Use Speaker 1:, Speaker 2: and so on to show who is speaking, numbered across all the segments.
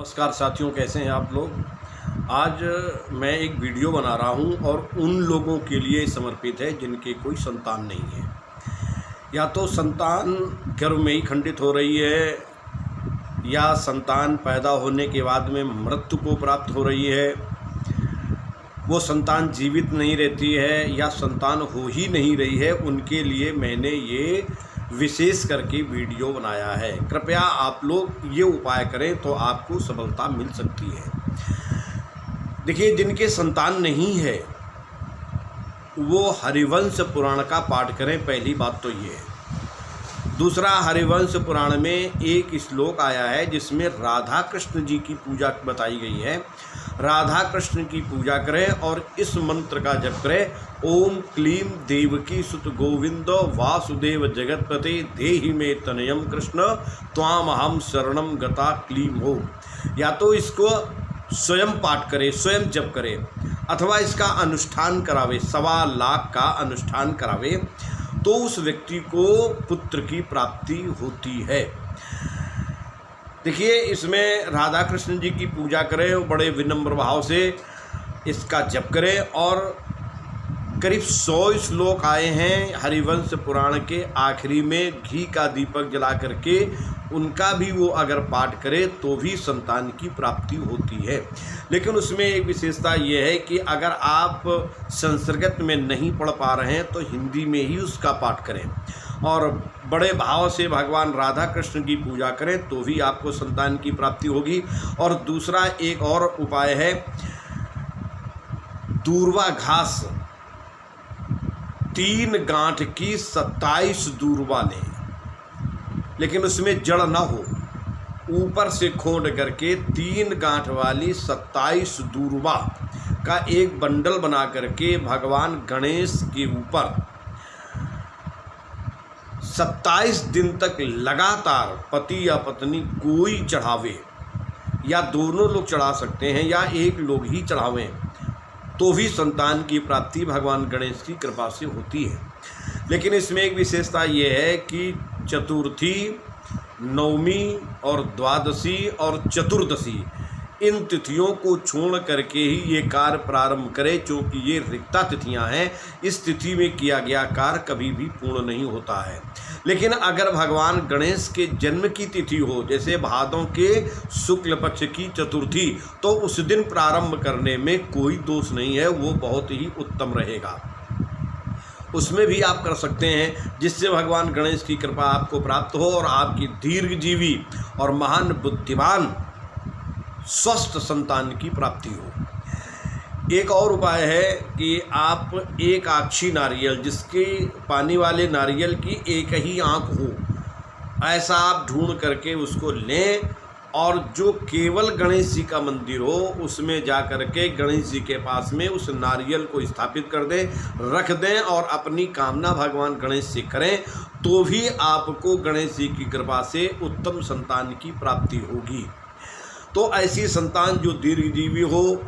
Speaker 1: नमस्कार साथियों, कैसे हैं आप लोग। आज मैं एक वीडियो बना रहा हूं और उन लोगों के लिए समर्पित है जिनके कोई संतान नहीं है, या तो संतान गर्भ में ही खंडित हो रही है, या संतान पैदा होने के बाद में मृत्यु को प्राप्त हो रही है, वो संतान जीवित नहीं रहती है, या संतान हो ही नहीं रही है। उनके लिए मैंने ये विशेष करके वीडियो बनाया है। कृपया आप लोग ये उपाय करें तो आपको सफलता मिल सकती है। देखिए, जिनके संतान नहीं है वो हरिवंश पुराण का पाठ करें, पहली बात तो ये है। दूसरा, हरिवंश पुराण में एक श्लोक आया है जिसमें राधा कृष्ण जी की पूजा बताई गई है। राधा कृष्ण की पूजा करें और इस मंत्र का जप करें, ओम क्लीम देवकी सुत गोविंदो वासुदेव जगतपते देहि मे तनयम कृष्ण त्वामहम शरणम गता क्लीम हो। या तो इसको स्वयं पाठ करे, स्वयं जप करे, अथवा इसका अनुष्ठान करावे, 1.25 लाख का अनुष्ठान करावे, तो उस व्यक्ति को पुत्र की प्राप्ति होती है। देखिए, इसमें राधा कृष्ण जी की पूजा करें और बड़े विनम्र भाव से इसका जप करें। और करीब 100 श्लोक आए हैं हरिवंश पुराण के आखिरी में, घी का दीपक जला करके उनका भी वो अगर पाठ करे तो भी संतान की प्राप्ति होती है। लेकिन उसमें एक विशेषता ये है कि अगर आप संस्कृत में नहीं पढ़ पा रहे हैं तो हिंदी में ही उसका पाठ करें और बड़े भाव से भगवान राधा कृष्ण की पूजा करें तो भी आपको संतान की प्राप्ति होगी। और दूसरा एक और उपाय है, दूर्वा घास 3 गांठ की 27 दूर्वा लें, लेकिन उसमें जड़ ना हो, ऊपर से खोद करके 3 गांठ वाली 27 दूर्वा का एक बंडल बना करके भगवान गणेश के ऊपर 27 दिन तक लगातार पति या पत्नी कोई चढ़ावे, या दोनों लोग चढ़ा सकते हैं या एक लोग ही चढ़ावें, तो भी संतान की प्राप्ति भगवान गणेश की कृपा से होती है। लेकिन इसमें एक विशेषता ये है कि चतुर्थी, नवमी और द्वादशी और चतुर्दशी, इन तिथियों को छोड़ करके ही ये कार्य प्रारंभ करें, क्योंकि ये रिक्ता तिथियां हैं। इस तिथि में किया गया कार्य कभी भी पूर्ण नहीं होता है। लेकिन अगर भगवान गणेश के जन्म की तिथि हो, जैसे भादों के शुक्ल पक्ष की चतुर्थी, तो उस दिन प्रारंभ करने में कोई दोष नहीं है, वो बहुत ही उत्तम रहेगा। उसमें भी आप कर सकते हैं, जिससे भगवान गणेश की कृपा आपको प्राप्त हो और आपकी दीर्घजीवी और महान बुद्धिमान स्वस्थ संतान की प्राप्ति हो। एक और उपाय है कि आप एक आक्षी नारियल, जिसके पानी वाले नारियल की एक ही आंख हो, ऐसा आप ढूंढ करके उसको लें और जो केवल गणेश जी का मंदिर हो उसमें जा कर के गणेश जी के पास में उस नारियल को स्थापित कर दें, रख दें और अपनी कामना भगवान गणेश से करें, तो भी आपको गणेश जी की कृपा से उत्तम संतान की प्राप्ति होगी। तो ऐसी संतान जो दीर्घजीवी हो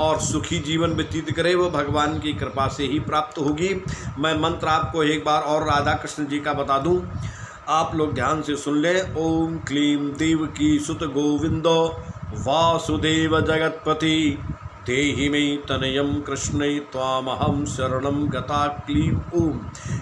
Speaker 1: और सुखी जीवन व्यतीत करे, वो भगवान की कृपा से ही प्राप्त होगी। मैं मंत्र आपको एक बार और राधा कृष्ण जी का बता दूं, आप लोग ध्यान से सुन लें। ओम क्लीम देवकी सुत गोविंदो वासुदेव जगतपति देहि मे तनयम कृष्ण त्वामहम शरणम गता क्लीम ओम।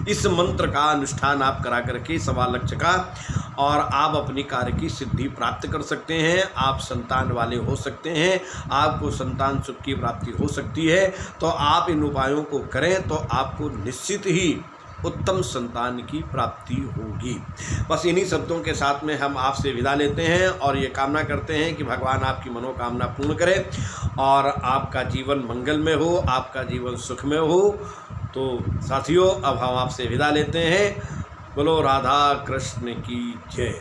Speaker 1: इस मंत्र का अनुष्ठान आप करा करके 1.25 लाख का, और आप अपनी कार्य की सिद्धि प्राप्त कर सकते हैं। आप संतान वाले हो सकते हैं, आपको संतान सुख की प्राप्ति हो सकती है। तो आप इन उपायों को करें तो आपको निश्चित ही उत्तम संतान की प्राप्ति होगी। बस इन्हीं शब्दों के साथ में हम आपसे विदा लेते हैं और ये कामना करते हैं कि भगवान आपकी मनोकामना पूर्ण करे और आपका जीवन मंगलमय हो, आपका जीवन सुखमय हो। तो साथियों, अब हम आपसे विदा लेते हैं। बोलो राधा कृष्ण की जय।